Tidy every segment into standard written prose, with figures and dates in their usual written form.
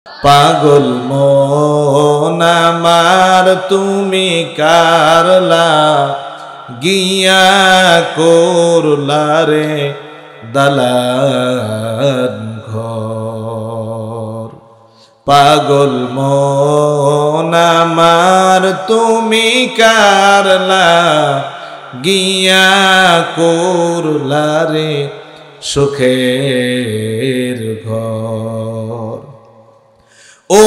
পাগল মন আমার তুমি কারলা গিয়া করলা রে দালান ঘর। পাগল মন আমার তুমি কারলা গিয়া করলা রে সুখের ঘর।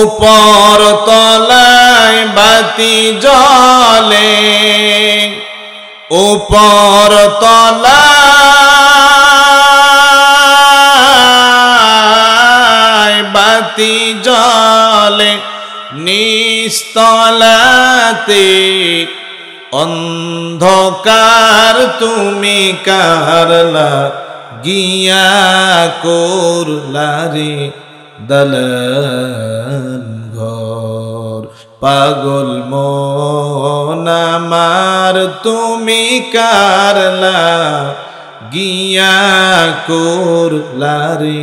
উপর তলায় বাতি জ্বলে, উপর তলায় বাতি জ্বলে, নিস্তলাতে অন্ধকার তুমি কারলা গিয়া করলা রে দালান ঘর। পাগল মন আমার তুমি কারলা গিয়া করলা রে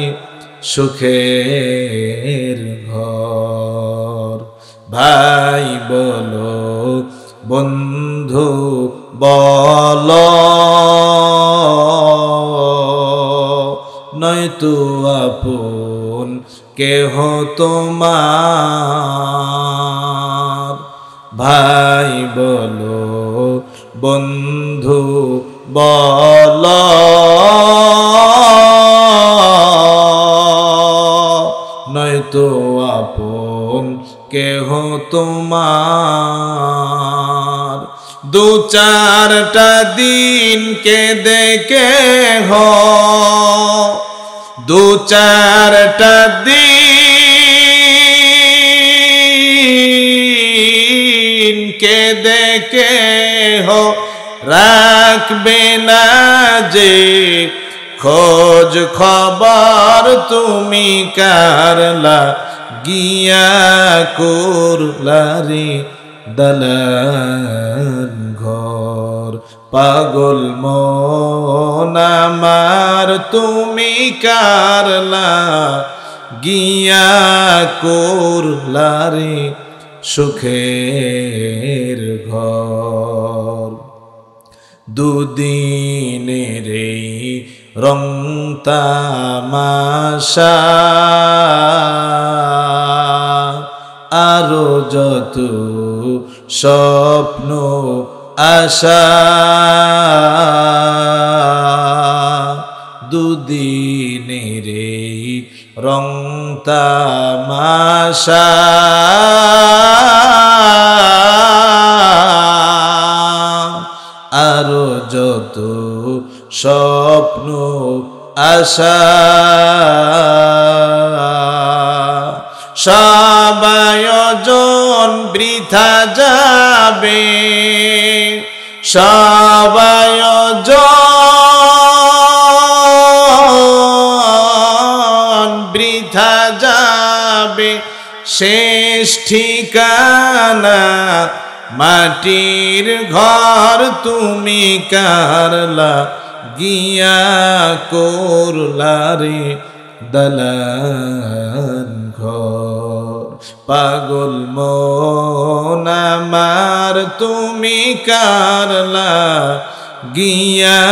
সুখের ঘর। ভাই বলো বন্ধু বলো নয়তো আপন কেহ তোমার। ভাই বলো বন্ধু বলো নয়তো আপন কেহ তোমার। দু চারটা দিন কেঁদে কেহ, দু চারটা দিন কেঁদে কেহ রাখবে না যে খোঁজ খবর তুমি কারলা গিয়া করলা রে দালান ঘর। পাগল মন আমার তুমি কারলা গিয়া করলা রে সুখের ঘর। দুদিনের রং তামাশা আরো যত স্বপ্ন আশা, দুদিনের রং তামাশা আরো যত স্বপ্ন আশা, সব আয়োজন বৃথা যাবে, সব আয়োজন বৃথা যাবে, শেষ ঠিকানা মাটির ঘর তুমি কারলা গিয়া করলা রে দালান ঘর। পাগল মন আমার তুমি কারলা গিয়া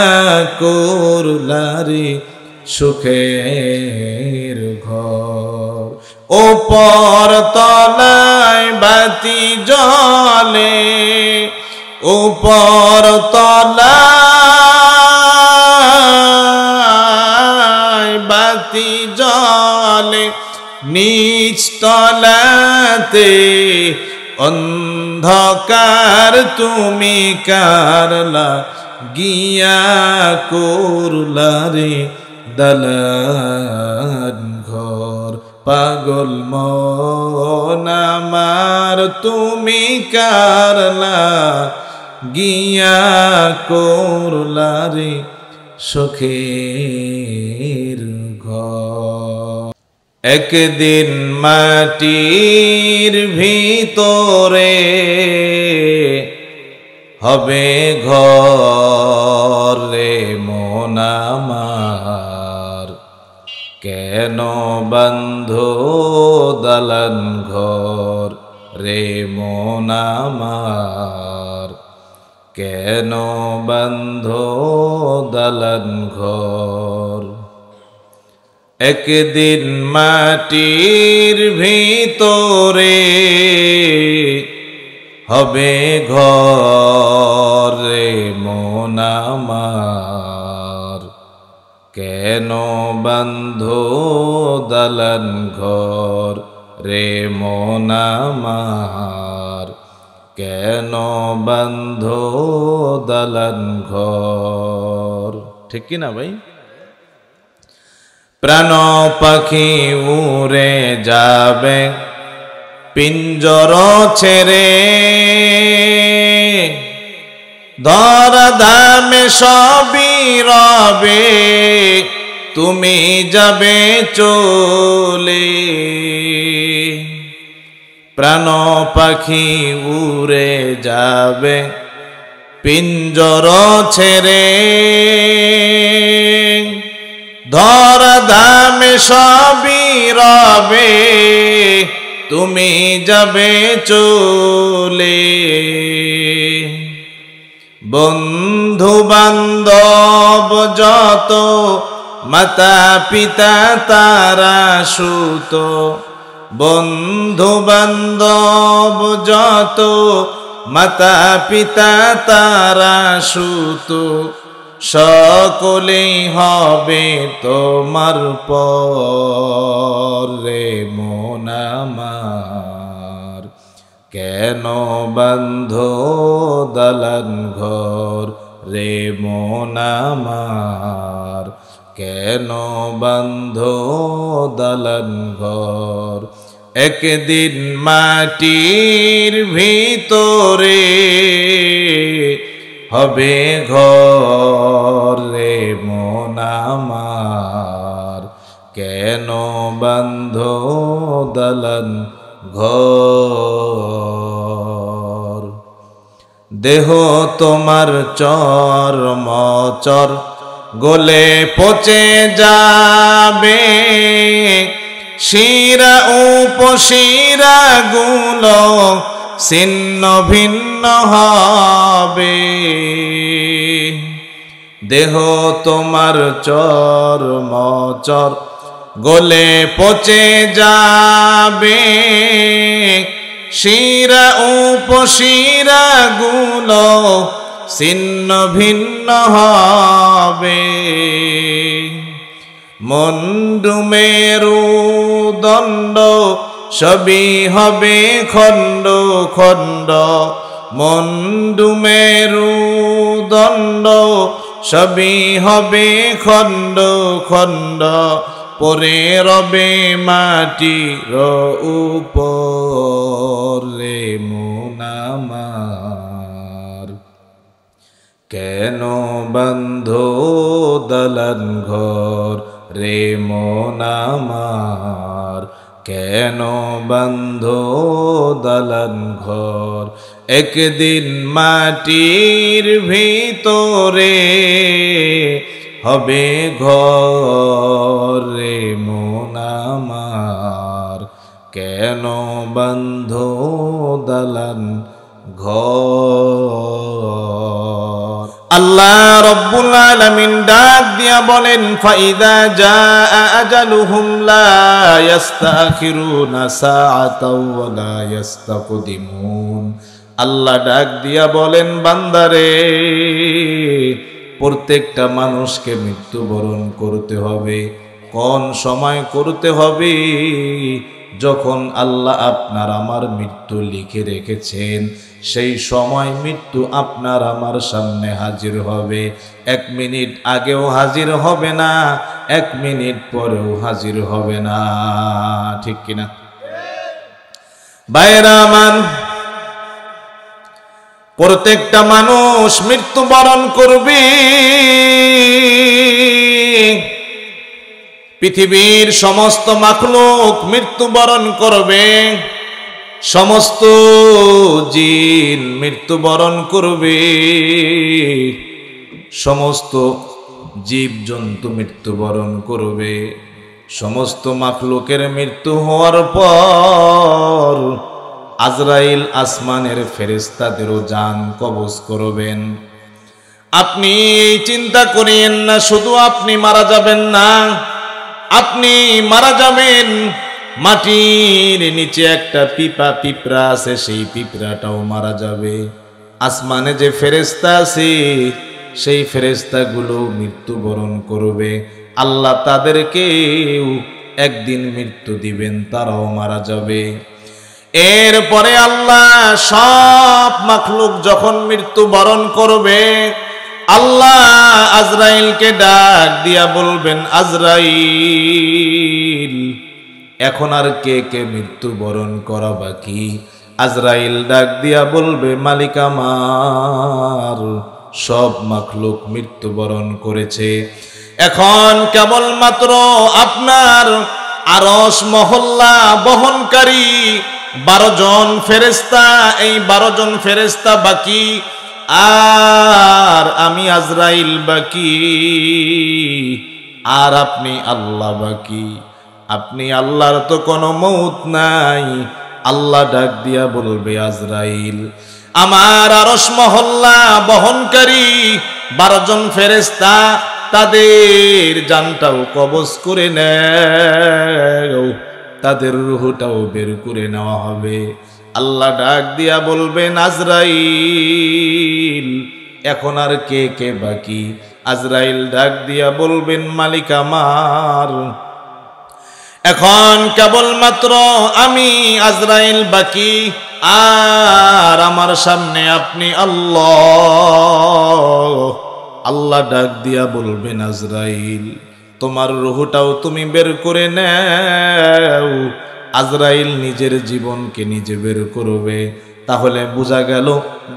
করলা রে সুখের ঘর। উপর তলায় বাতি জ্বলে, উপর তলায় বাতি জ্বলে, নিচ তলাতে অন্ধকার তুমি কারলা গিয়া করলা রে দালান ঘর। পাগল মন আমার তুমি কারলা গিয়া করলা রে সুখের ঘর। একদিন মাটির ভিতরে হবে ঘর রে মন আমার, কে কেন বন্ধো দালান ঘর রে মন আমার, কেন বন্ধো দালান ঘর। একদিন মাটির ভিতরে হবে ঘর রে মন আমার, কেন বন্ধো দালান ঘর রে মন আমার, কেন বন্ধো দালান ঘর। ঠিক কি না ভাই? প্রাণ পাখি উড়ে যাবে পিঞ্জর ছেড়ে, ধরাধামে সবই রবে তুমি যাবে চলে। প্রাণ পাখি উড়ে যাবে পিঞ্জর ছেড়ে, ধরাধামে সবই রবে তুমি যাবে চলে। বন্ধু বান্ধব যত মাতা পিতা তারা সুত, বন্ধু বান্ধব যত মাতা পিতা তারা সুত, সকলেই হবে তোমার পর রে মন আমার, কেন বন্ধো দালান ঘর রে মন আমার, কেন বন্ধো দালান ঘর। একদিন মাটির ভিতরে হবে ঘর রে মন আমার, কেন বন্ধো দালান ঘর। দেহ তোমার চর্মচর গলে পচে যাবে, শিরা উপশিরা গুলো ছিন্ন ভিন্ন হবে। দেহ তোমার চর্মচর গলে পচে যাবে, শিরা উপশিরা গুলো ছিন্ন ভিন্ন হবে। মুন্ডু মেরুদণ্ড সবই হবে খণ্ড খণ্ড, মুন্ডু মেরুদণ্ড সবই হবে খণ্ড খণ্ড, পরে রবে মাটির উপর রে মন আমার, কেন বন্ধো দালান ঘর রে মন আমার, কেন বন্ধো দালান ঘর। একদিন মাটির ভিতরে হবে ঘর রে মন আমার, কেন বন্ধো দালান ঘর। আল্লাহ রব্বুল আলামিন ডাক দিয়া বলেন, ফাইদা জাআ আজালুহুম লা ইস্তাখিরুনা সাআতাও ওয়া লা ইস্তাকদিমুন। আল্লাহ ডাক দিয়া বলেন, বান্দারে প্রত্যেকটা মানুষকে মৃত্যুবরণ করতে হবে। কোন সময় করতে হবে? যখন আল্লাহ আপনার আমার মৃত্যু লিখে রেখেছেন, সেই সময় মৃত্যু আপনার আমার সামনে হাজির হবে। 1 মিনিট আগেও হাজির হবে না, 1 মিনিট পরেও হাজির হবে না। ঠিক কিনা ভাইরা আমার? প্রত্যেকটা মানুষ মৃত্যুবরণ করবে। পৃথিবীর সমস্ত মাখলুক মৃত্যুবরণ করবে, সমস্ত জিন মৃত্যুবরণ করবে, সমস্ত জীবজন্তু মৃত্যুবরণ করবে। সমস্ত মাখলুকের মৃত্যু হওয়ার পর আজরাইল আসমানের ফেরেশতাদেরও জান কবজ করবেন। আপনি চিন্তা করেন না শুধু আপনি মারা যাবেন না, আপনি মারা যাবেন, মাটির নিচে একটা পিঁপড়া আছে, সেই পিঁপড়াটাও মারা যাবে। আসমানে যে ফেরেশতা আছে সেই ফেরেশতাগুলো মৃত্যুবরণ করবে। আল্লাহ তাদেরকেও একদিন মৃত্যু দিবেন, তারাও মারা যাবে। এরপরে আল্লাহ সব মাখলুক যখন মৃত্যুবরণ করবে, আল্লাহ আজরাইলকে ডাক দিয়া বলবেন, আজরাইল এখন আর কে কে মৃত্যুবরণ করা বাকি? আজরাইল ডাক দিয়া বলবে, মালিক আমার সব মাখলুক মৃত্যুবরণ করেছে, এখন কেবলমাত্র আপনার আরশ মহল্লা বহনকারী 12 জন ফেরেশতা, এই 12 জন ফেরেশতা বাকি, আর আমি আজরাইল বাকি, আর আপনি আল্লাহ বাকি। আপনি আল্লাহর তো কোনো মউত নাই। আল্লাহ ডাক দিয়া বলবে, আজরাইল আমার আরশ মহল্লা বহনকারী 12 জন ফেরেশতা, তাদের জানটাও কবজ করে নেও, তাদের রূহটাও বের করে নেওয়া হবে। আল্লাহ ডাক দিয়া বলবেন, আজরাইল এখন আর কে কে বাকি? আজরাইল ডাক দিয়া বলবেন, মালিক আমার এখন কেবলমাত্র আমি আজরাইল বাকি, আর আমার সামনে আপনি আল্লাহ। আল্লাহ ডাক দিয়া বলবেন, আজরাইল তোমার রূহটাও তুমি বের করে নাও। আজরাইল নিজের জীবনকে নিজে বের করবে। তাহলে বোঝা গেল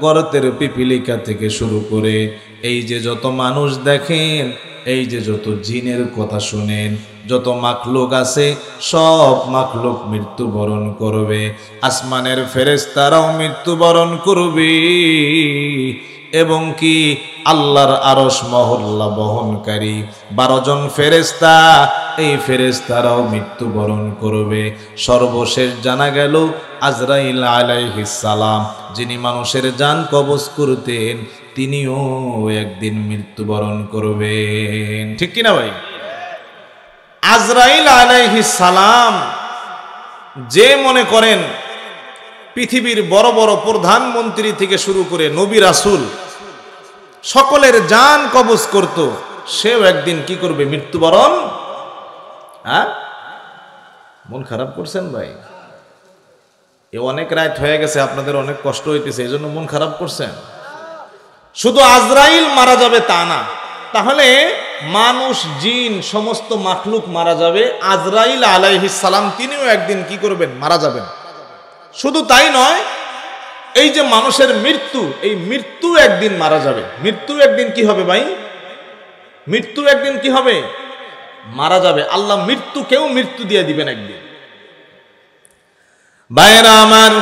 গর্তের পিপিলিকা থেকে শুরু করে এই যে যত মানুষ দেখেন, এই যে যত জিনের কথা শুনেন, যত মাখলুক আছে সব মাখলুক মৃত্যুবরণ করবে। আসমানের ফেরেশতারাও মৃত্যুবরণ করবে, এবং কি আল্লাহর আরশ মহল্লা বহনকারী 12 জন ফেরেশতা, এই ফেরেশতারাও মৃত্যুবরণ করবে। সর্বশেষ জানা গেল আজরাইল আলাইহিস সালাম, যিনি মানুষের জান কবজ করতেন, তিনিও একদিন মৃত্যুবরণ করবেন। ঠিক কিনা ভাই? আজরাইল আলাইহিস সালাম যে মনে করেন পৃথিবীর বড় বড় প্রধানমন্ত্রী থেকে শুরু করে নবী রাসূল সকলের জান কবজ করত, সেও একদিন কি করবে? মৃত্যুবরণ। হ্যাঁ, মন খারাপ করছেন ভাই? এ অনেক রাত হয়ে গেছে, আপনাদের অনেক কষ্ট হইতেছে, এই জন্য মন খারাপ করছেন? শুধু আজরাইল মারা যাবে তা না, তাহলে মানুষ জিন সমস্ত মাখলুক মারা যাবে। আজরাইল আলাইহিস সালাম তিনিও একদিন কি করবেন? মারা যাবেন। শুধু তাই নয়, এই যে মানুষের মৃত্যু, এই মৃত্যু একদিন মারা যাবে। মৃত্যু একদিন কি হবে ভাই? মৃত্যু একদিন কি হবে? মারা যাবে। আল্লাহ মৃত্যুকেও মৃত্যু দিয়ে দিবেন একদিন। ভাইরা আমার,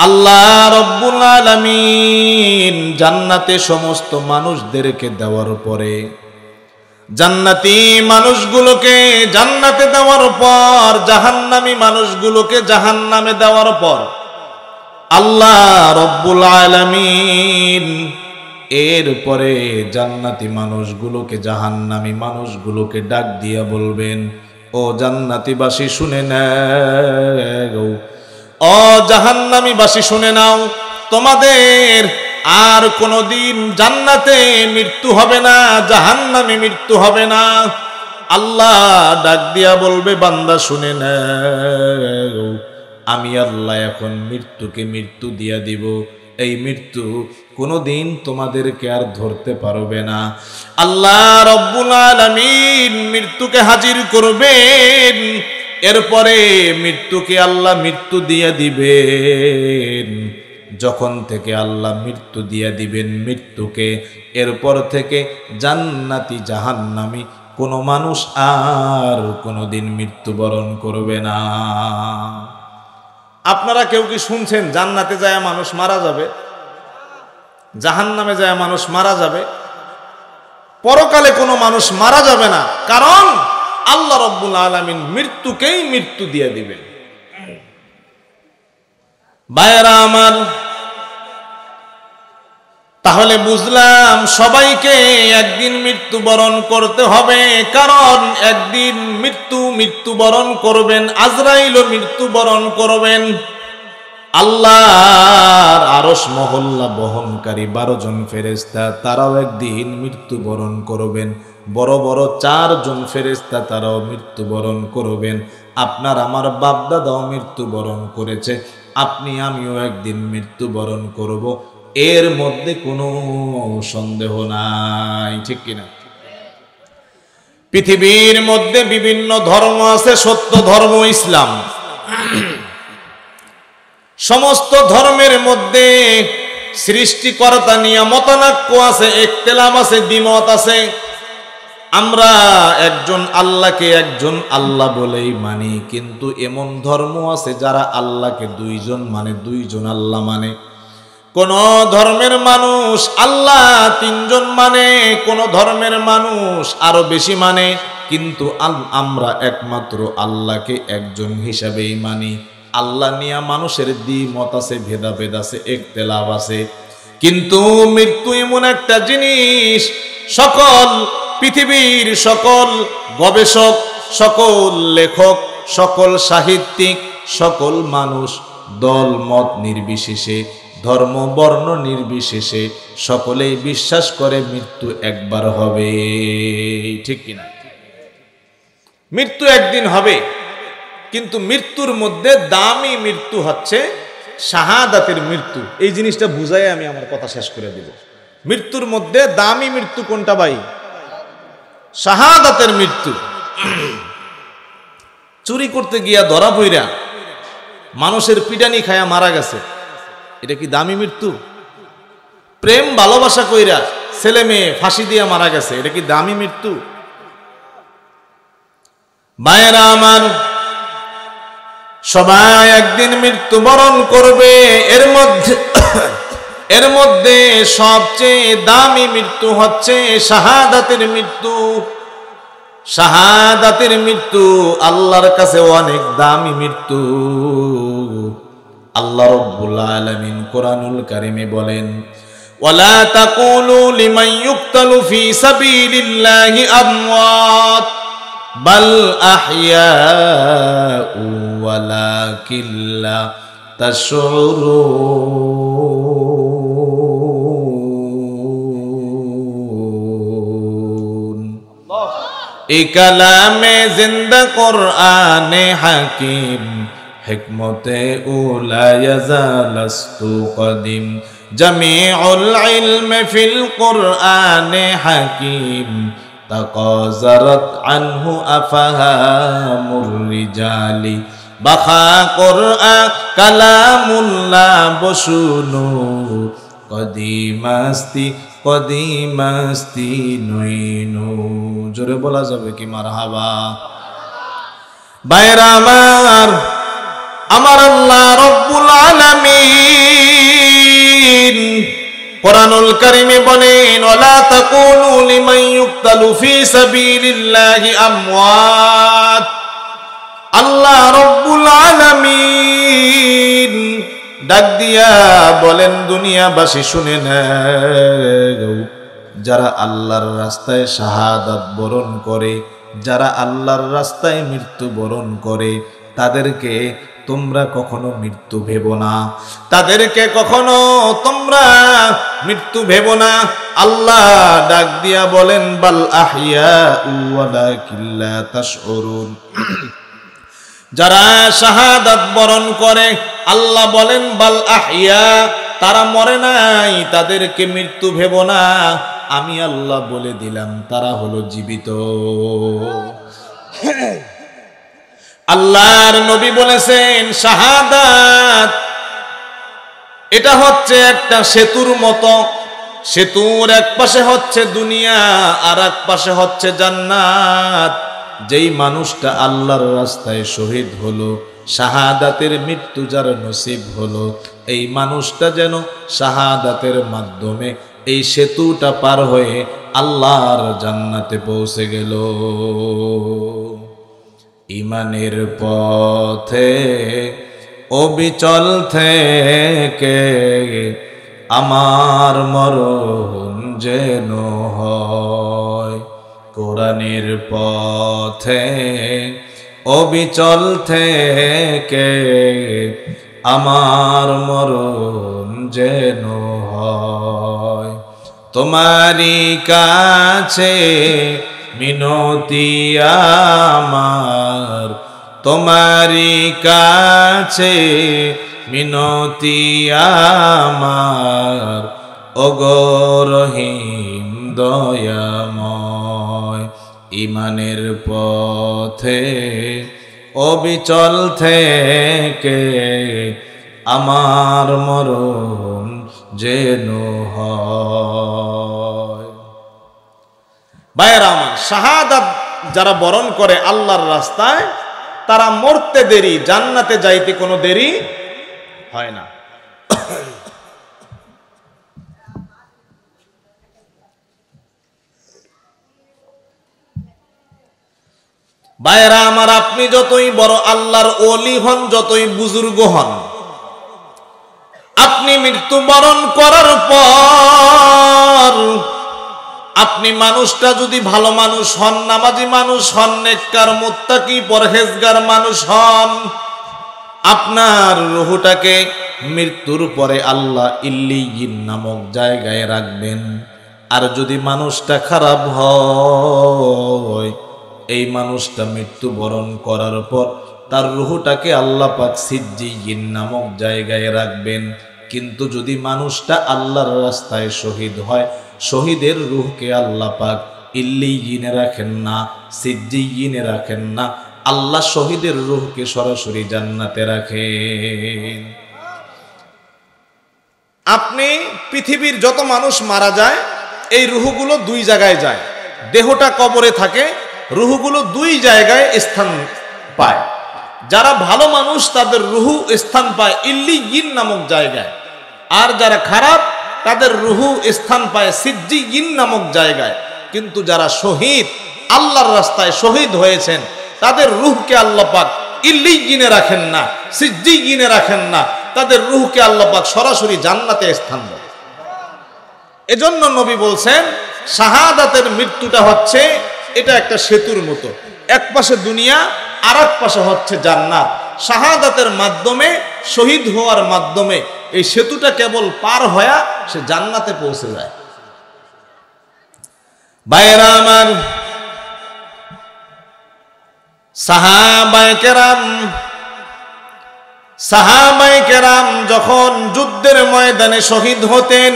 আল্লাহ রব্বুল আলামিন জান্নাতে সমস্ত মানুষদেরকে দেওয়ার পরে, জান্নাতি মানুষগুলোকে জান্নাতে দেওয়ার পর, জাহান্নামী মানুষগুলোকে জাহান্নামে দেওয়ার পর, আল্লাহ রব্বুল আলামিন এরপরে জান্নাতি মানুষগুলোকে জাহান্নামী মানুষগুলোকে ডাক দিয়া বলবেন, ও জান্নাতীবাসী শুনে নাও, ও জাহান্নামীবাসী শুনে নাও, তোমাদের আর কোনোদিন জান্নাতে মৃত্যু হবে না, জাহান্নামে মৃত্যু হবে না। আল্লাহ ডাক দিয়া বলবে, বান্দা শুনে নাও, আমি আল্লাহ এখন মৃত্যুকে মৃত্যু দিয়া দিব। এই মৃত্যু কোনোদিন তোমাদেরকে আর ধরতে পারবে না। আল্লাহ রব্বুল আলামিন মৃত্যুকে হাজির করবেন, এরপরে মৃত্যুকে আল্লাহ মৃত্যু দিয়া দিবেন। যখন থেকে আল্লাহ মৃত্যু দিয়া দিবেন মৃত্যুকে, এরপর থেকে জান্নাতি জাহান্নামী কোনো মানুষ আর কোনোদিন মৃত্যুবরণ করবে না। আপনারা কেউ কি শুনছেন জান্নাতে যায় মানুষ মারা যাবে, জাহান্নামে যায় মানুষ মারা যাবে? পরকালে কোনো মানুষ মারা যাবে না, কারণ আল্লাহ রাব্বুল আলামিন মৃত্যুকেই মৃত্যু দিয়ে দিবেন। ভাইয়েরা আমার, তাহলে বুঝলাম সবাইকে একদিন মৃত্যুবরণ করতে হবে, কারণ একদিন মৃত্যুবরণ করবেন, আজরাইলও মৃত্যুবরণ করবেন। আল্লাহর আরশ মহল্লা বহনকারী 12 জন ফেরেশতা তারাও একদিন মৃত্যুবরণ করবেন। বড় বড় 4 জন ফেরেশতা তারাও মৃত্যুবরণ করবেন। আপনার আমার বাপ দাদাও মৃত্যুবরণ করেছে, আপনি আমিও একদিন মৃত্যুবরণ করব, এর মধ্যে কোনো সন্দেহ নাই, ঠিক কিনা? পৃথিবীর মধ্যে বিভিন্ন ধর্ম আছে, সত্য ধর্ম ইসলাম। সমস্ত ধর্মের মধ্যে সৃষ্টিকর্তা নিয়ে মতানৈক্য আছে, ইখতিলাফ আছে, দ্বিমত আছে। আমরা একজন আল্লাহকে একজন আল্লাহ বলেই মানি, কিন্তু এমন ধর্ম আছে যারা আল্লাহকে 2 জন মানে, 2 জন আল্লাহ মানে। কোন ধর্মের মানুষ আল্লাহ 3 জন মানে, কোন ধর্মের মানুষ আরো বেশি মানে, কিন্তু আমরা একমাত্র আল্লাহকে একজন হিসাবেই মানি। আল্লাহ নিয়ে মানুষের দ্বিমত আছে, ভেদাভেদ আছে, ইখতিলাফ আছে। কিন্তু মৃত্যু এমন একটা জিনিস, সকল পৃথিবীর সকল গবেষক, সকল লেখক, সকল সাহিত্যিক, সকল মানুষ দল মত নির্বিশেষে, ধর্ম বর্ণ নির্বিশেষে সকলেই বিশ্বাস করে মৃত্যু একবার হবে, ঠিক কিনা? মৃত্যু একদিন হবে, কিন্তু মৃত্যুর মধ্যে দামি মৃত্যু হচ্ছে শাহাদাতের মৃত্যু। এই জিনিসটা বুঝাই আমি আমার কথা শেষ করে দিব। মৃত্যুর মধ্যে দামি মৃত্যু কোনটা ভাই? শাহাদাতের মৃত্যু। চুরি করতে গিয়া ধরা পইরা মানুষের পিটানি খায়া মারা গেছে, এটা কি দামি মৃত্যু? প্রেম ভালোবাসা কইরা ছেলে মেয়ে ফাঁসি দিয়া মারা গেছে, এটা কি দামি মৃত্যু? ভাইয়েরা আমার, সবাই একদিন মৃত্যুবরণ করবে। এর মধ্যে সবচেয়ে দামি মৃত্যু হচ্ছে শাহাদাতের মৃত্যু। শাহাদাতের মৃত্যু আল্লাহর কাছে অনেক দামি মৃত্যু। আল্লাহ রাব্বুল আলামিন কোরআনুল কারীমে বলেন, ওয়ালা তাকুলু লিমান ইউকতালু ফি সাবিলিল্লাহি আমওয়াত বাল আহইয়াউ ওয়ালাকিন লা তাশউরুন। এই কালামে জিন্দা কোরআনে হাকিম, হিকমতে উলা ইয়াজালাস্তু কদিম, জামিউল ইলমি ফিল কোরআনে হাকিম, তাকাযারাত আনহু আফহামুর রিজালি, বাখা কোরআন কালামুল্লাহ বসুনু, কদিমাস্তি নইনু। জোরে বলা যাবে কি মারহাবা? ভাইরা আমার আল্লাহ রাব্বুল আলামিন কোরআনুল কারীমে বলেন, ওয়ালা তাকুলু লিমান ইউকতালু ফি সাবিলিল্লাহি আমওয়াত। আল্লাহ রাব্বুল আলামিন ডাক দিয়া বলেন, দুনিয়াবাসী শুনে নাও, যারা আল্লাহর রাস্তায় শাহাদাত বরণ করে, যারা আল্লাহর রাস্তায় মৃত্যু বরণ করে, তাদেরকে তোমরা কখনো মৃত্যু ভেবো না, তাদেরকে কখনো তোমরা মৃত্যু ভেবো না। আল্লাহ ডাক দিয়া বলেন, বাল আহইয়াউ ওয়ালাকিন লা তাশউরুন। যারা শাহাদাত বরণ করে, আল্লাহ বলেন বাল আহইয়া, তারা মরে নাই, তাদেরকে মৃত্যু ভেবো না। আমি আল্লাহ বলে দিলাম তারা হলো জীবিত। আল্লাহর নবী বলেছেন, শাহাদাত এটা হচ্ছে একটা সেতুর মতো। সেতুর এক পাশে হচ্ছে দুনিয়া, আর এক পাশে হচ্ছে জান্নাত। যেই মানুষটা আল্লাহর রাস্তায় শহীদ হলো, শাহাদাতের মৃত্যু যার নসিব হলো, এই মানুষটা যেন শাহাদাতের মাধ্যমে এই সেতুটা পার হয়ে আল্লাহর জান্নাতে পৌঁছে গেল। ইমানের পথে অবিচল থেকে আমার মরণ যেন হয়। কোরআনের পথে অবিচল থেকে আমার মরণ যেন হয়। তোমারই কাছে মিনতি আমার, তোমারই কাছে মিনতি আমার, ওগো রহিম দয়াময়। ইমানের পথে অবিচল থেকে আমার মরণ যেন হয়। ভাইয়েরা আমার, শাহাদাত যারা বরণ করে আল্লাহর রাস্তায়, তারা মরতে দেরি, জান্নাতে যাইতে কোনো দেরি হয় না। ভাইয়েরা আমার, আপনি যতই বড় আল্লাহর ওলি হন, যতই বুজুর্গ হন, আপনি মৃত্যুবরণ করার পর আপনি মানুষটা যদি ভালো মানুষ হন, নামাজি মানুষ হন, নেককার মুত্তাকি পরহেজগার মানুষ হন, আপনার রূহটাকে মৃত্যুর পরে আল্লাহ ইল্লিয়িন নামক জায়গায় রাখবেন। আর যদি মানুষটা খারাপ হয়, এই মানুষটা মৃত্যুবরণ করার পর তার রূহটাকে আল্লাহ পাক সিজ্জিয়িন নামক জায়গায় রাখবেন। কিন্তু যদি মানুষটা আল্লাহর রাস্তায় শহীদ হয়, শহীদের রূহকে আল্লাহ পাক ইল্লিয়িনে রাখেন না, সিজ্জিয়িনে রাখেন না, আল্লাহ শহীদের রূহকে সরাসরি জান্নাতে রাখেন। আপনি পৃথিবীর যত মানুষ মারা যায়, এই রূহগুলো দুই জায়গায় যায়। দেহটা কবরে থাকে, রূহগুলো দুই জায়গায় স্থান পায়। যারা ভালো মানুষ তাদের রূহ স্থান পায় ইল্লিয়িন নামক জায়গায়, আর যারা খারাপ তাদের রূহ স্থান পায় সিজ্জিয়িন নামক জায়গায়। কিন্তু যারা শহীদ, আল্লাহর রাস্তায় শহীদ হয়েছেন, তাদের রূহকে আল্লাহ পাক ইল্লিয়িনে রাখেন না, সিজ্জিয়িনে রাখেন না, তাদের রূহকে আল্লাহ পাক সরাসরি জান্নাতে স্থান দেন। এজন্য নবী বলছেন, শাহাদাতের মৃত্যুটা হচ্ছে এটা একটা সেতুর মতো, এক পাশে দুনিয়া আর এক পাশে হচ্ছে জান্নাত। শাহাদাতের মাধ্যমে, শহীদ হওয়ার মাধ্যমে এই সেতুটা কেবল পার হয়ে সে জান্নাতে পৌঁছে যায়। ভাইয়েরা আমার, সাহাবায়ে কেরাম যখন যুদ্ধের ময়দানে শহীদ হতেন,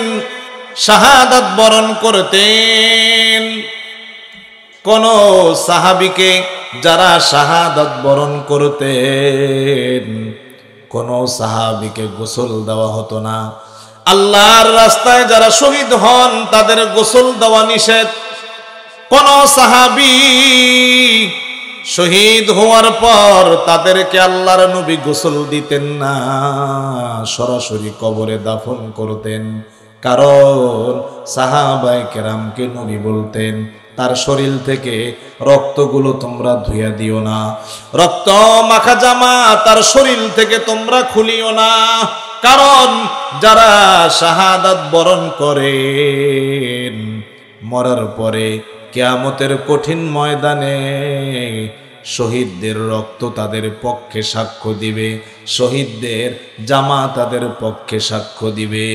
শাহাদাত বরণ করতেন, কোন সাহাবীকে যারা শাহাদাত বরণ করতেন, কোন সাহাবীকে গোসল দেওয়া হতো না। আল্লাহর রাস্তায় যারা শহীদ হন তাদের গোসল দেওয়া নিষেধ। কোন সাহাবী শহীদ হওয়ার পর তাদেরকে আল্লাহর নবী গোসল দিতেন না, সরাসরি কবরে দাফন করতেন। কারণ সাহাবায়ে কেরামকে নবী বলতেন, তার শরীর থেকে রক্তগুলো তোমরা ধুইয়া দিও না, রক্ত মাখা জামা তার শরীর থেকে তোমরা খুলিও না। কারণ যারা শাহাদাত বরণ করেন, মরার পরে কিয়ামতের কঠিন ময়দানে শহীদদের রক্ত তাদের পক্ষে সাক্ষ্য দিবে, শহীদদের জামা তাদের পক্ষে সাক্ষ্য দিবে।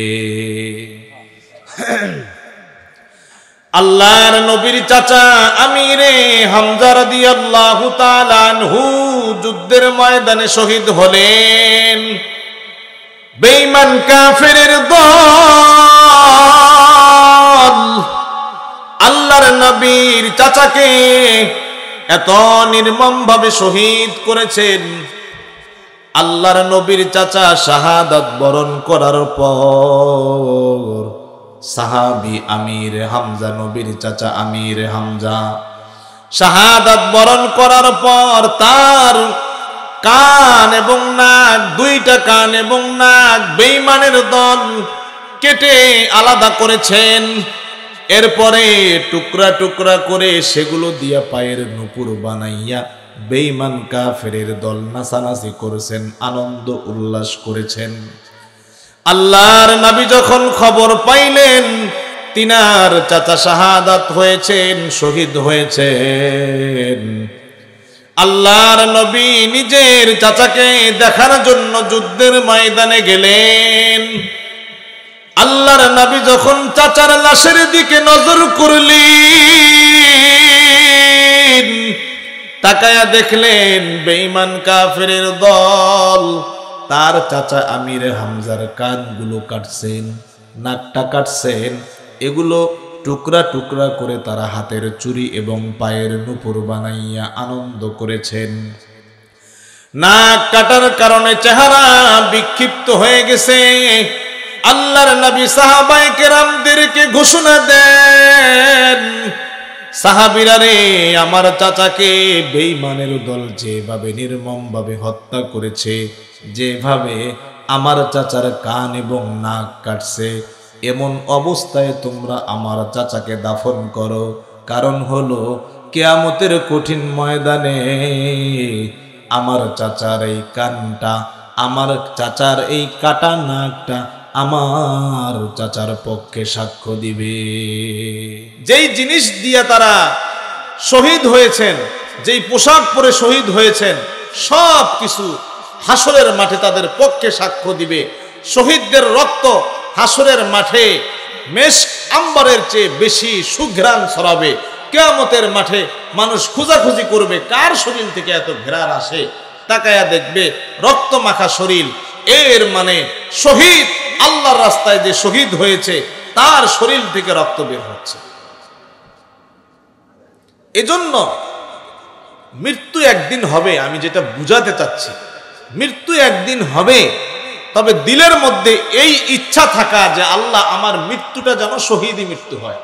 আল্লাহর নবীর চাচা আমিরে হামজা রাদিয়াল্লাহু তাআলা আনহু যুদ্ধের ময়দানে শহীদ হলেন। বেঈমান কাফেরের দল আল্লাহর নবীর চাচাকে এত নির্মমভাবে শহীদ করেছেন। আল্লাহর নবীর চাচা শাহাদাত বরণ করার পর সাহাবী আমির হামজা, নবীর চাচা আমির হামজা শাহাদাত বরণ করার পর তার কান এবং নাক, দুইটা কান এবং নাক বেঈমানের দল কেটে আলাদা করেছেন, এরপরে টুকরা টুকরা করে সেগুলো দিয়া পায়ের নুপুর বানাইয়া বেঈমান কাফেরের দল নাচানাচি করেছেন, আনন্দ উল্লাস করেছেন। আল্লাহর নবী যখন খবর পাইলেন তিনার চাচা শাহাদাত হয়েছেন, শহীদ হয়েছেন, আল্লাহর নবী নিজের চাচাকে দেখার জন্য যুদ্ধের ময়দানে গেলেন। আল্লাহর নবী যখন চাচার লাশের দিকে নজর করলেন, তাকায়া দেখলেন বেঈমান কাফেরের দল তার চাচা আমির হামজার কানগুলো কাটছেন, নাকটা কাটছেন, এগুলো টুকরা টুকরা করে তারা হাতের চুড়ি এবং পায়ের নুপুর বানাইয়া আনন্দ করেছেন। নাক কাটার কারণে চেহারা বিক্ষিপ্ত হয়ে গেছে। আল্লাহর নবী সাহাবায়ে কেরামদেরকে ঘোষণা দেন, সাহাবীরা রে, আমার চাচাকে বেঈমানের দল যেভাবে নির্মমভাবে হত্যা করেছে, যেভাবে আমার চাচার কান এবং নাক কাটছে, এমন অবস্থায় তোমরা আমার চাচাকে দাফন করো। কারণ হলো কিয়ামতের কঠিন ময়দানে আমার চাচার এই কানটা, আমার চাচার এই কাটা নাকটা আমার চাচার পক্ষে সাক্ষ্য দিবে। যেই জিনিস দিয়ে তারা শহীদ হয়েছেন, যেই পোশাক পরে শহীদ হয়েছেন, সব কিছু হাসরের মাঠে তাদের পক্ষে সাক্ষ্য দিবে। শহীদদের রক্ত হাসরের মাঠে মেশক আম্বরের চেয়ে বেশি সুঘ্রাণ ছড়াবে। কিয়ামতের মাঠে মানুষ খোঁজাখুঁজি করবে কার শরীর থেকে এত ঘ্রাণ আসে, তাকায়া দেখবে রক্ত মাখা শরীর, এর মানে শহীদ আল্লাহর রাস্তায় যে শহীদ হয়েছে তার শরীর থেকে রক্ত বের হচ্ছে। এজন্য মৃত্যু একদিন হবে, আমি যেটা বুঝাতে চাচ্ছি, মৃত্যু একদিন হবে, তবে দিলের মধ্যে এই ইচ্ছা থাকা যে আল্লাহ আমার মৃত্যুটা যেন শহীদী মৃত্যু হয়।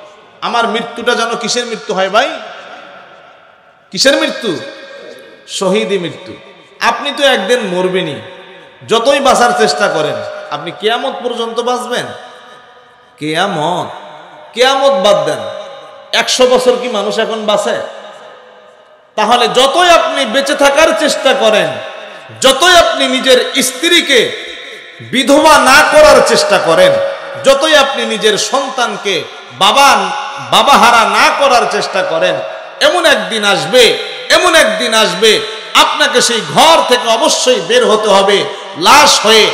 আমার মৃত্যুটা যেন কিসের মৃত্যু হয় ভাই? কিসের মৃত্যু? শহীদী মৃত্যু। আপনি তো একদিন মরবেনই, যতই বাঁচার চেষ্টা করেন, আপনি কিয়ামত পর্যন্ত বাঁচবেন? কিয়ামত বাদ দেন, 100 বছর কি মানুষ এখন বাঁচে? তাহলে যতই আপনি বেঁচে থাকার চেষ্টা করেন, যতই আপনি নিজের স্ত্রীকে বিধবা না করার চেষ্টা করেন, যতই আপনি নিজের সন্তানকে বাবাহারা না করার চেষ্টা করেন, এমন একদিন আসবে আপনাকে সেই ঘর থেকে অবশ্যই বের হতে হবে লাশ হয়ে।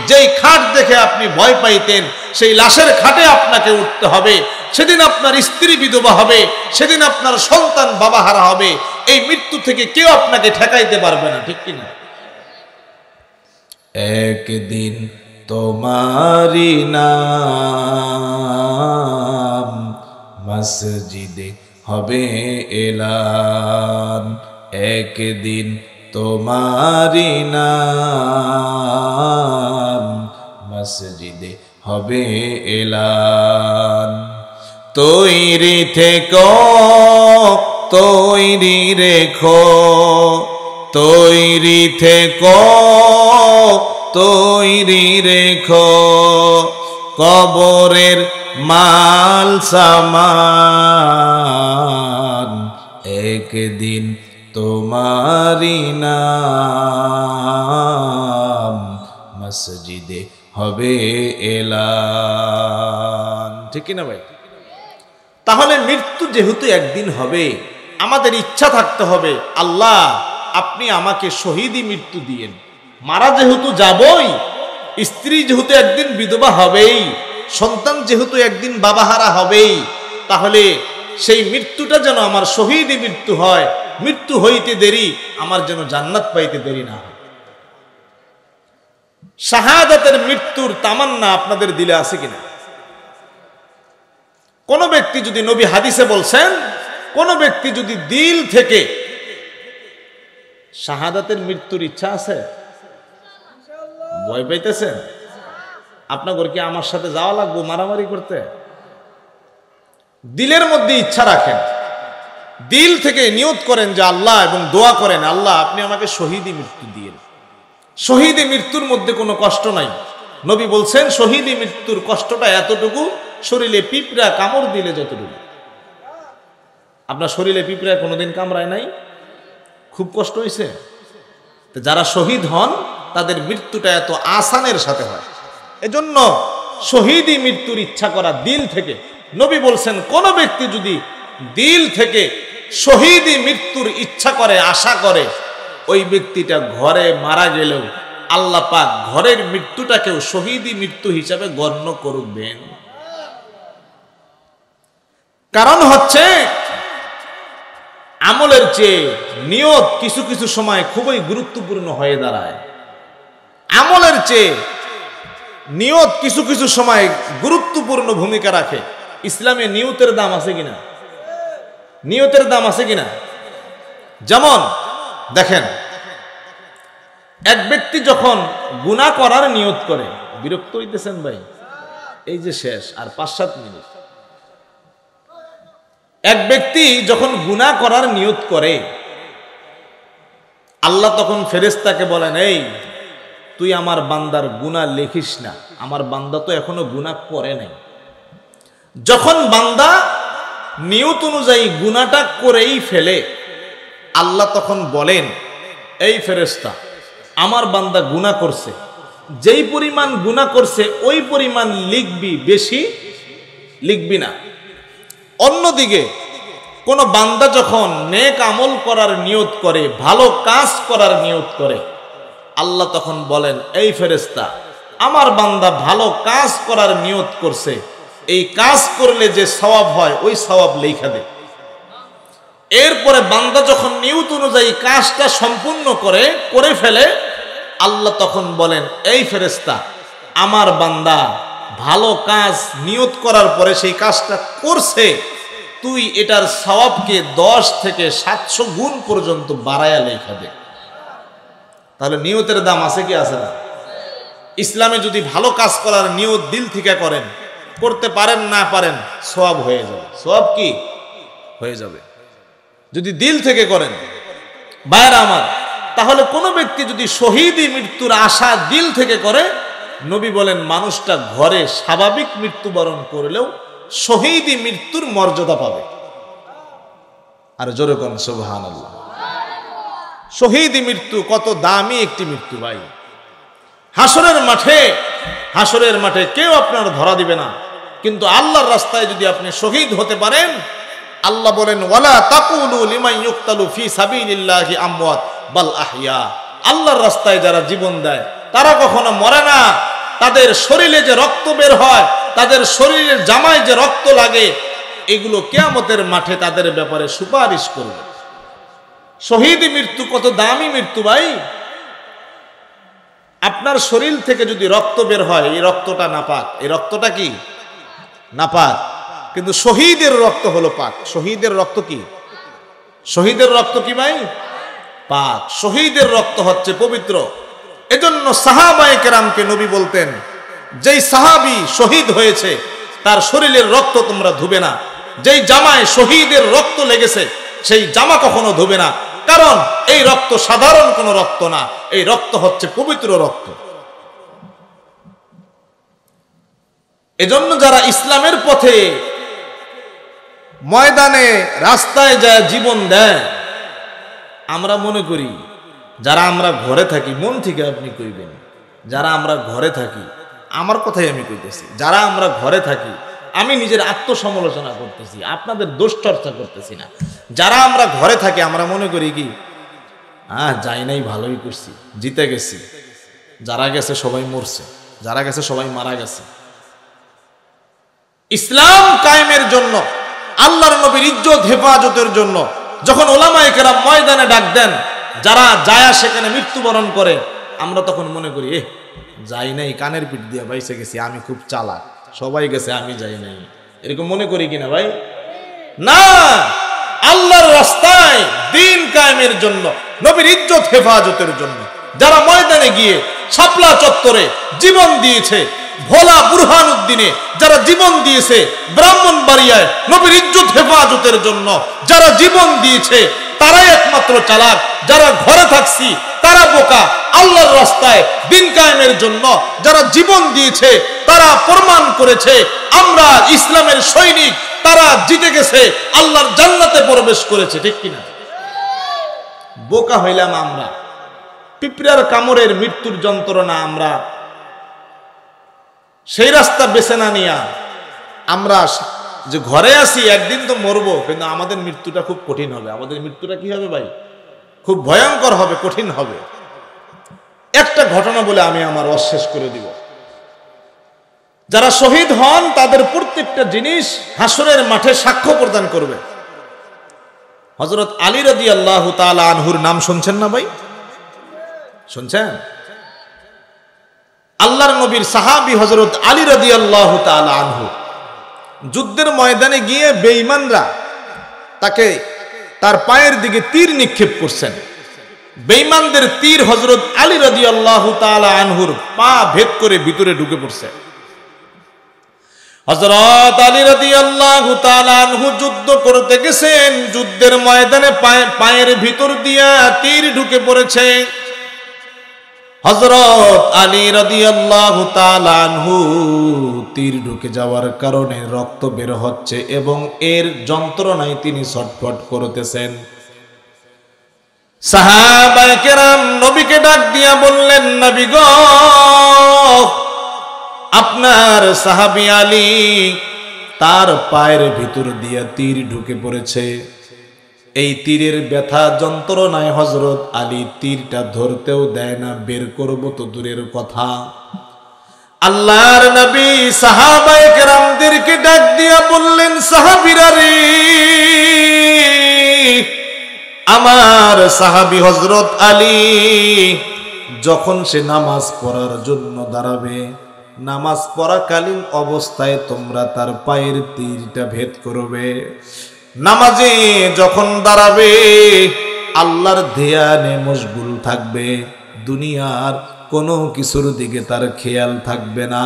যেই খাট দেখে আপনি ভয় পাইতেন, সেই লাশের খাটে আপনাকে উঠতে হবে। সেদিন আপনার স্ত্রী বিধবা হবে, সেদিন আপনার সন্তান বাবাহারা হবে। এই মৃত্যু থেকে কেউ আপনাকে ঠেকাইতে পারবে না, ঠিক কিনা? একদিন তোমারি নাম মসজিদে হবে এলান, একদিন তোমারি নাম মসজিদে হবে এলান। তৈরি থেকো, তৈরি রেখো, তৈরি থেকো, তৈরি রেখো, কবরের মাল সামান, একদিন তোমারি নাম মসজিদে হবে এলান। ঠিক না ভাই? তাহলে মৃত্যু যেহেতু একদিন হবে, আমাদের ইচ্ছা থাকতে হবে, আল্লাহ আপনি আমাকে শহীদী মৃত্যু দিয়েন। মারা যেহেতু যাবই, স্ত্রী যেহেতু একদিন বিধবা হবেই, সন্তান যেহেতু একদিন বাবাহারা হবেই, তাহলে সেই মৃত্যুটা যেন আমার শহীদী মৃত্যু হয়। মৃত্যু হইতে দেরি, আমার যেন জান্নাত পাইতে দেরি না হয়। শাহাদাতের মৃত্যুর তামান্না আপনাদের দিলে আছে কিনা? কোন ব্যক্তি যদি, নবী হাদিসে বলছেন, কোন ব্যক্তি যদি দিল থেকে শাহাদাতের মৃত্যুর ইচ্ছা আছে? ভয় পাইতেছেন? আপনাদের কি আমার সাথে যাওয়া লাগবে মারামারি করতে? দিলের মধ্যে ইচ্ছা রাখেন, দিল থেকে নিয়ত করেন যে আল্লাহ, এবং দোয়া করেন, আল্লাহ আপনি আমাকে শহীদী মৃত্যু দিয়েন। শহীদী মৃত্যুর মধ্যে কোনো কষ্ট নাই, নবী বলছেন শহীদি মৃত্যুর কষ্টটা এতটুকু, শরীরে পিঁপড়া কামড় দিলে যতটুকু। আপনার শরীরে পিঁপড়া কোনোদিন কামড়ায় নাই? খুব কষ্ট হয়েছে? যারা শহীদ হন তাদের মৃত্যুটা এত আসানের সাথে হয়। এজন্য শহীদি মৃত্যুর ইচ্ছা করা দিল থেকে। নবী বলছেন কোন ব্যক্তি যদি দিল থেকে শহীদি মৃত্যুর ইচ্ছা করে, আশা করে, ওই ব্যক্তিটা ঘরে মারা গেলেও আল্লাহ পাক ঘরের মৃত্যুটাকেও শহীদি মৃত্যু হিসাবে গণ্য করবেন। কারণ হচ্ছে আমলের চেয়ে নিয়ত কিছু কিছু সময় খুবই গুরুত্বপূর্ণ হয়ে দাঁড়ায়। আমলের চেয়ে নিয়ত কিছু কিছু সময় গুরুত্বপূর্ণ ভূমিকা রাখে। ইসলামে নিয়তের দাম আছে কিনা? নিয়তের দাম আছে কিনা? যেমন দেখেন, এক ব্যক্তি যখন গুনাহ করার নিয়ত করে, বিরক্ত হইতেছেন ভাই? এই যে শেষ আর 5-7 মিনিট। এক ব্যক্তি যখন গুনাহ করার নিয়ত করে, আল্লাহ তখন ফেরেশতাকে বলেন, এই তুই আমার বান্দার গুনাহ লিখিস না, আমার বান্দা তো এখনো গুনাহ করে নাই। যখন বান্দা নিয়ত অনুযায়ী গুনাহটা করেই ফেলে, আল্লাহ তখন বলেন, এই ফেরেশতা, আমার বান্দা গুনাহ করছে, যেই পরিমাণ গুনাহ করছে ওই পরিমাণ লিখবি, বেশি লিখবি না। অন্যদিকে কোন বান্দা যখন নেক আমল করার নিয়ত করে, ভালো কাজ করার নিয়ত করে, আল্লাহ তখন বলেন, এই ফেরেশতা, আমার বান্দা ভালো কাজ করার নিয়ত করছে, এই কাজ করলে যে সওয়াব হয় ওই সওয়াব লেখা দে। এরপরে বান্দা যখন নিয়ত অনুযায়ী কাজটা সম্পূর্ণ করে ফেলে, আল্লাহ তখন বলেন, এই ফেরেশতা, আমার বান্দা ভালো কাজ নিয়ত করার পরে সেই কাজটা করছে, তুই এটার সওয়াবকে 10 থেকে 700 গুণ পর্যন্ত বাড়ায়া লেখা দে। তাহলে নিয়তের দাম আছে কি আছে না? ইসলামে যদি ভালো কাজ করার নিয়ত দিল থেকে করেন, করতে পারেন না পারেন, সওয়াব হয়ে যাবে। সওয়াব কি হয়ে যাবে যদি দিল থেকে করেন। ভাইরা আমার, তাহলে কোনো ব্যক্তি যদি শহীদি মৃত্যুর আশা দিল থেকে করে, নবী বলেন মানুষটা ঘরে স্বাভাবিক মৃত্যুবরণ করলেও শহীদি মৃত্যুর মর্যাদা পাবে। আর জোরে কোন সুবহানাল্লাহ। শহীদি মৃত্যু কত দামি একটি মৃত্যু ভাই। হাসরের মাঠে কেউ আপনার ধরা দিবে না, কিন্তু আল্লাহর রাস্তায় যদি আপনি শহীদ হতে পারেন, আল্লাহ বলেন, ওয়ালা তাকুলু লিমান ইউক্তালু ফি সাবিলিল্লাহি আমওয়াত বাল আহইয়া। আল্লাহর রাস্তায় যারা জীবন দেয় তারা কখনো মরে না। তাদের শরীরে যে রক্ত বের হয়, তাদের শরীরের জামায় যে রক্ত লাগে, এগুলো কিয়ামতের মাঠে তাদের ব্যাপারে সুপারিশ করবে। শহীদ মৃত্যু কত দামি মৃত্যু ভাই। আপনার শরীর থেকে যদি রক্ত বের হয়, এই রক্তটা নাপাক। এই রক্তটা কি নাপাক, কিন্তু শহীদের রক্ত হলো পাক। শহীদের রক্ত কি? শহীদের রক্ত কি ভাই? পাক। শহীদের রক্ত হচ্ছে পবিত্র। এজন্য সাহাবায়ে কেরামকে নবী বলতেন, যেই সাহাবী শহীদ হয়েছে তার শরীরের রক্ত তোমরা ধুবে না। যেই জামায় শহীদের রক্ত লেগেছে সেই জামা কখনো ধুবে না, কারণ এই রক্ত সাধারণ কোনো রক্ত না, এই রক্ত হচ্ছে পবিত্র রক্ত। এজন্য যারা ইসলামের পথে ময়দানে রাস্তায় যায় জীবন দেয়, আমরা মনে করি যারা আমরা ঘরে থাকি, মন থেকে আপনি কইবেন, যারা আমরা ঘরে থাকি, আমার কথাই আমি কইতেছি, যারা আমরা ঘরে থাকি, আমি নিজের আত্মসমালোচনা করতেছি, আপনাদের দোষ চর্চা করতেছি না। যারা আমরা ঘরে থাকি আমরা মনে করি কি, যাই নাই, ভালোই করছি, জিতে গেছি, যারা গেছে সবাই মরছে, যারা গেছে সবাই মারা গেছে। ইসলাম কায়েমের জন্য, আল্লাহর নবীর ইজ্জত হেফাজতের জন্য যখন ওলামায়ে কেরাম ময়দানে ডাক দেন, যারা যায় সেখানে মৃত্যুবরণ করে, আমরা তখন মনে করি যাই নাই, কানের পিঠ দিয়ে বাইসে গেছি, আমি খুব চালাক, সবাই গেছে আমি যাই নাই, এরকম মনে করি কিনা ভাই? না, আল্লাহর রাস্তায় দ্বীন কায়েমের জন্য, নবীর ইজ্জত হেফাজতের জন্য যারা ময়দানে গিয়ে শাপলা চত্বরে জীবন দিয়েছে, ভোলা বুরহানুদ্দিনে যারা জীবন দিয়েছে, ব্রাহ্মণবাড়িয়ায় নবীর ইজ্জত হেফাজতের জন্য যারা জীবন দিয়েছে, তারাই একমাত্র চালাক, যারা ঘরে থাকছি তারা বোকা। আল্লাহর রাস্তায় দিন কায়েমের জন্য যারা জীবন দিয়েছে তারা প্রমাণ করেছে আমরা ইসলামের সৈনিক, তারা জিতে গেছে, আল্লাহর জান্নাতে প্রবেশ করেছে, ঠিক কিনা? বোকা হইলাম আমরা, পিঁপড়ার কামড়ের মৃত্যুর যন্ত্রণা আমরা সেই রাস্তা বেছে না নিয়া আমরা যে ঘরে আসি একদিন তো মরবো, কিন্তু আমাদের মৃত্যুটা খুব কঠিন হবে। আমাদের মৃত্যুটা কি হবে ভাই? খুব ভয়ঙ্কর হবে, কঠিন হবে। একটা ঘটনা বলে আমি আমার শেষ করে দিব। যারা শহীদ হন তাদের প্রত্যেকটা জিনিস হাসরের মাঠে সাক্ষ্য প্রদান করবে। হযরত আলী রাদিয়াল্লাহু তাআলা আনহুর নাম শুনছেন না ভাই? শুনছেন? আল্লাহর নবীর সাহাবী হযরত আলী রাদিয়াল্লাহু তাআলা আনহু যুদ্ধের ময়দানে গিয়ে বেঈমানরা তাকে তার পায়ের দিকে তীর নিক্ষেপ করছেন। বেঈমানদের তীর হযরত আলী রাদিয়াল্লাহু তাআলা আনহুর পা ভেদ করে ভিতরে ঢুকে পড়ছে। হযরত আলী রাদিয়াল্লাহু তাআলা আনহু যুদ্ধ করতে গেছেন, যুদ্ধের ময়দানে পায়ের ভিতর দিয়া তীর ঢুকে পড়েছে। হযরত আলী রাদিয়াল্লাহু তাআলা আনহু তীর ঢুকে যাওয়ার কারণে রক্ত বের হচ্ছে এবং এর যন্ত্রণায় তিনি ছটফট করতেছেন। সাহাবায়ে কেরাম নবীকে ডাক দিয়া বললেন, নবী গো, আপনার সাহাবী আলী তার পায়ের ভিতর দিয়া তীর ঢুকে পড়েছে। এই তীরের ব্যথা যন্ত্রণায় হযরত আলী তীরটা ধরতেও দেয় না, বের করব তো দূরের কথা। আল্লাহর নবী সাহাবায়ে কেরামদেরকে ডাক দিয়া বললেন, সাহাবীরা রে, আমার সাহাবী হযরত আলী যখন সে নামাজ পড়ার জন্য দাঁড়াবে, নামাজ পড়াকালীন অবস্থায় তোমরা তার পায়ের তীরটা ভেদ করবে। নামাজে যখন দাঁড়াবে আল্লাহর ধ্যানে মশগুল থাকবে, দুনিয়ার কোনো কিছুর দিকে তার খেয়াল থাকবে না।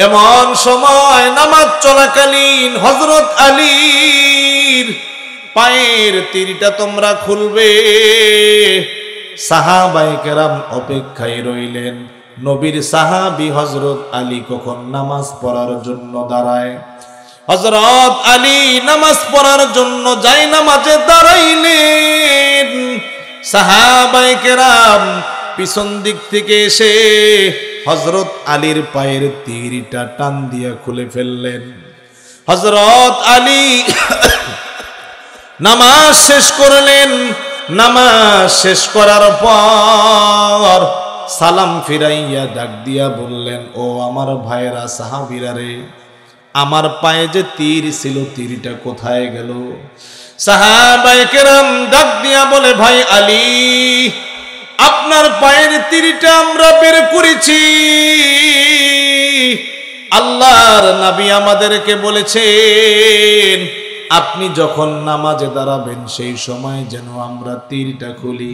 এমন সময় নামাজ চলাকালীন হযরত আলীর পায়ের তীরটা তোমরা খুলবে। সাহাবায়ে কেরাম অপেক্ষায় রইলেন, নবীর সাহাবী হযরত আলী কখন নামাজ পড়ার জন্য দাঁড়ায়। হযরত আলী নামাজ পড়ার জন্য যাই নামাজে দাঁড়াইলেন, সাহাবায়ে কেরাম পিছন দিক থেকে এসে হযরত আলীর পায়ের তীরটা টান দিয়া খুলে ফেললেন। হযরত আলী নামাজ শেষ করলেন। নামাজ শেষ করার পর সালাম ফিরাইয়া ডাক দিয়া বললেন, ও আমার ভাইরা সাহাবীরা রে, আমার পায়ে যে তীর ছিল তীরটা কোথায় গেল? সাহাবায়ে কেরাম ডাক দিয়া বলে, ভাই আলী, আপনার পায়ের তীরটা আমরা বের করেছি। আল্লাহর নবী আমাদেরকে বলেছেন, আপনি যখন নামাজে দাঁড়াবেন সেই সময় যেন আমরা তীরটা খুলি।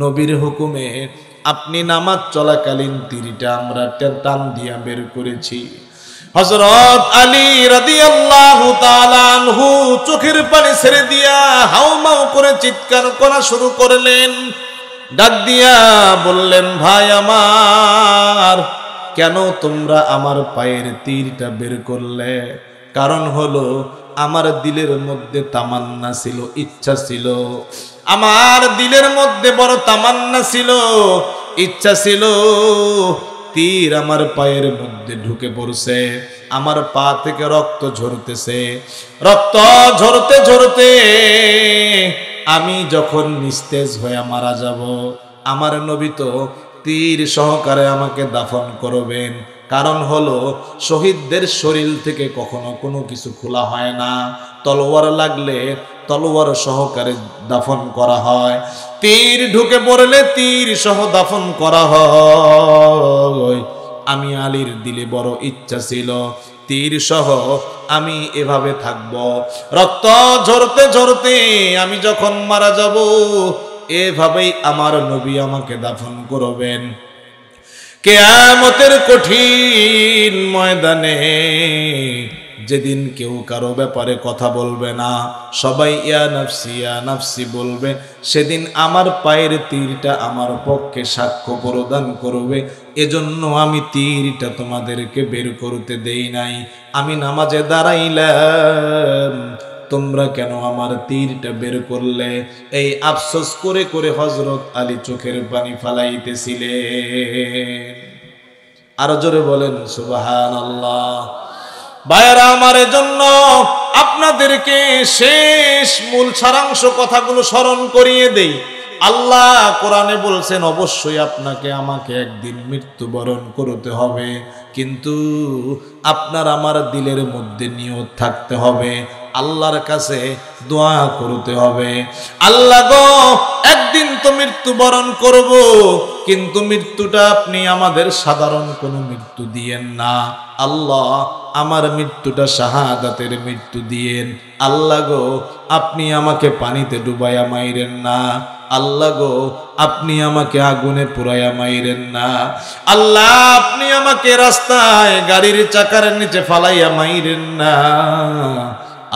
নবীর হুকুমে আপনি নামাজ চলাকালীন তীরটা আমরা টান দিয়া বের করেছি। হযরত আলী রাদিয়াল্লাহু তাআলা আনহু চোখের পানি ছেড়ে দিয়া হাউমাউ করে চিৎকার করা শুরু করলেন। ডাক দিয়া বললেন, ভাই আমার, কেন তোমরা আমার পায়ের তীরটা বের করলে? কারণ হলো আমার দিলের মধ্যে তামান্না ছিল, ইচ্ছা ছিল। আমার দিলের মধ্যে বড় তামান্না ছিল, ইচ্ছা ছিল। তীর আমার পায়ের মধ্যে ঢুকে পড়ছে, আমার পা থেকে রক্ত ঝরতেছে। রক্ত ঝরতে ঝরতে আমি যখন নিস্তেজ হয়ে মারা যাব, আমার নবী তো তীর সহকারে আমাকে দাফন করবেন। কারণ হলো শহীদদের শরীর থেকে কখনো কোনো কিছু খোলা হয় না, তলোয়ার লাগলে তলোয়ার সহকারে দাফন করা হয়। তীর ঢুকে পড়লে তীর সহ দাফন করা হয়। আমি আলীর দিলে বড় ইচ্ছা ছিল তীর সহ আমি এভাবে থাকব। রক্ত ঝরতে ঝরতে আমি যখন মারা যাব, এভাবেই আমার নবী আমাকে দাফন করবেন। কিয়ামতের কঠিন ময়দানে যেদিন কেউ কারো ব্যাপারে কথা বলবে না, সবাই ইয়া নাফসি বলবে, সেদিন আমার পায়ের তীরটা আমার পক্ষে সাক্ষ্য প্রদান করবে। এজন্য আমি তীরটা তোমাদেরকে বের করতে দেই নাই। আমি নামাজে দাঁড়াইলাম, তোমরা কেন আমার তীরটা বের করলে? এই আফসোস করে করে হযরত আলী চোখের পানি ফালাইতেছিলেন। আরো জোরে বলেন সুবহানাল্লাহ। ভাইরা আমার, জন্য আপনাদেরকে শেষ মূল সারাংশ কথাগুলো স্মরণ করিয়ে দেই। আল্লাহ কোরআনে বলছেন অবশ্যই আপনাকে আমাকে একদিন মৃত্যুবরণ করতে হবে, কিন্তু আপনার আমার দিলের মধ্যে নিয়ত থাকতে হবে, আল্লাহর কাছে দোয়া করতে হবে, আল্লাহ গো একদিন তো মৃত্যুবরণ করব, কিন্তু মৃত্যুটা আপনি আমাদের সাধারণ কোনো মৃত্যু দিয়েন না। আল্লাহ আমার মৃত্যুটা শাহাদাতের মৃত্যু দিয়েন। আল্লাহ গো আপনি আমাকে পানিতে ডুবাইয়া মাইরেন না। আল্লাহ গো আপনি আমাকে আগুনে পুরাইয়া মাইরেন না। আল্লাহ আপনি আমাকে রাস্তায় গাড়ির চাকার নিচে ফালাইয়া মাইরেন না।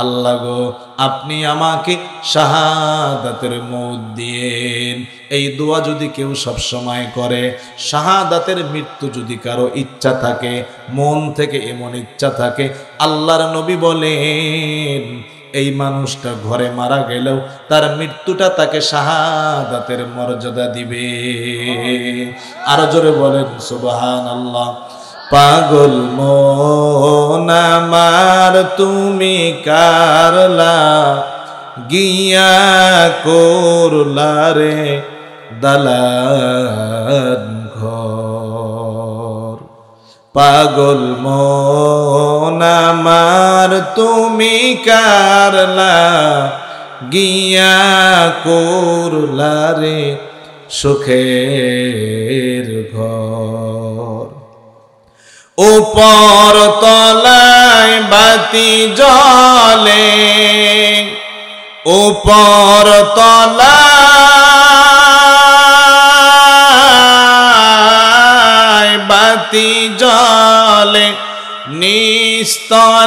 আল্লাহ গো আপনি আমাকে শাহাদাতের মউত দিয়েন। এই দোয়া যদি কেউ সব সময় করে, শাহাদাতের মৃত্যু যদি কারো ইচ্ছা থাকে, মন থেকে এমন ইচ্ছা থাকে, আল্লাহর নবী বলেন এই মানুষটা ঘরে মারা গেলেও তার মৃত্যুটা তাকে শাহাদাতের মর্যাদা দিবে। আরো জোরে বলেন সুবহানাল্লাহ। পাগল মন আমার তুমি কারলা, গিয়া করলা রে দালান ঘর। পাগল মন আমার তুমি কারলা, গিয়া করলা রে সুখের ঘর। উপর তলায় বাতি জ্বলে, উপর তলায় বাতি জ্বলে, নিস্তলাতে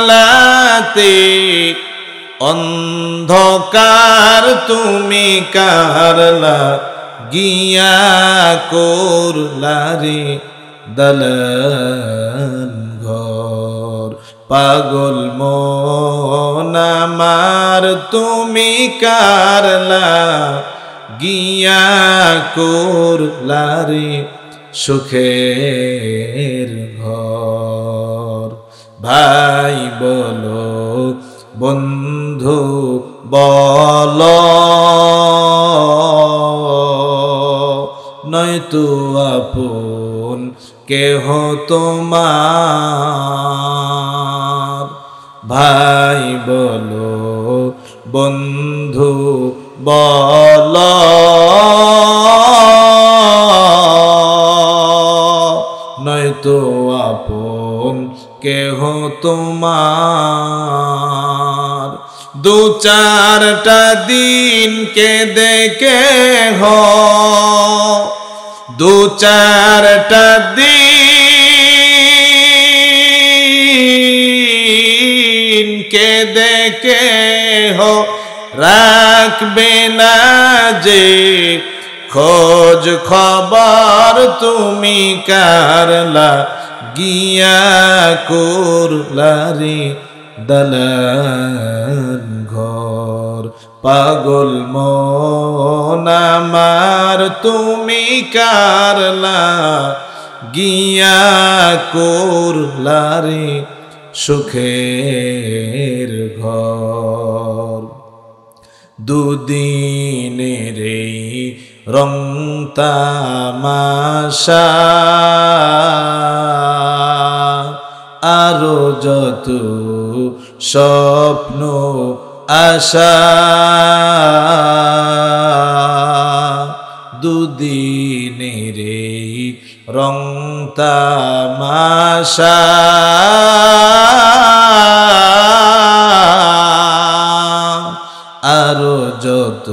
অন্ধকার তুমি কারলা, গিয়া করলা রে দালান ঘর। পাগল মন আমার তুমি কারলা, গিয়া করলা রে সুখের ঘর। ভাই বলো বন্ধু বলো, নয়তো আপন কেহ তোমার। ভাই বলো বন্ধু বলো, নয়তো আপন কেহ তোমার। দু চারটা দিন কেঁদে কেহ, দু চারটা দিন কেঁদে কেহ রাখবে না যে খোঁজ খবর তুমি কারলা, গিয়া করলা রে দালান ঘর। পাগল মন আমার তুমি কারলা, গিয়া করলা রে সুখের ঘর। দুদিনের এই রং তামাশা, আরো যত স্বপ্ন আশা, দুদিনের এই রং তামাশা, আরো যত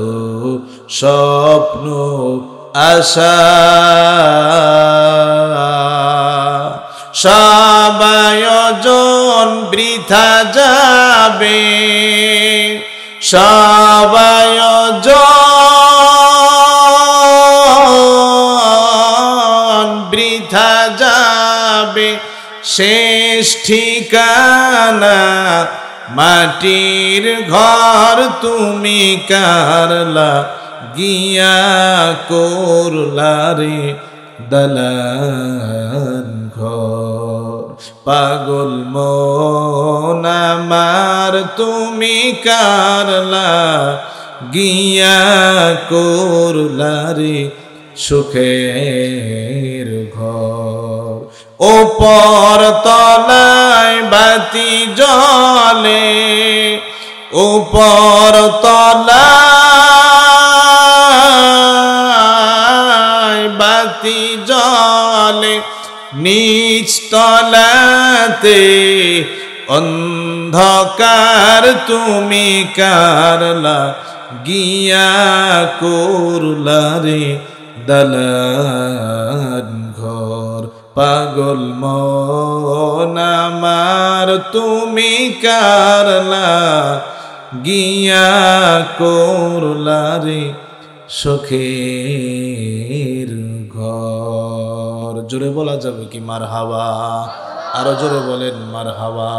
স্বপ্ন আশা, সব আয়োজন বৃথা যাবে, সব আয়োজন বৃথা যাবে, শেষ ঠিকানা মাটির ঘর। তুমি কারলা গিয়া করলা রে দালান ঘর। পাগল মন আমার তুমি কারলা গিয়া করলা রে সুখের ঘর। ওপর তলায় বাতি জ্বলে, ওপর তলায় বাতি জ্বলে, নিচ তলাতে অন্ধকার। তুমি কারলা গিয়া করলা রে দালান ঘর। পাগল মন আমার তুমি কারলা গিয়া করলা রে সুখের ঘর। জোরে বলা যাবে কি মারহাবা? আরো জোরে বলেন মারহাবা।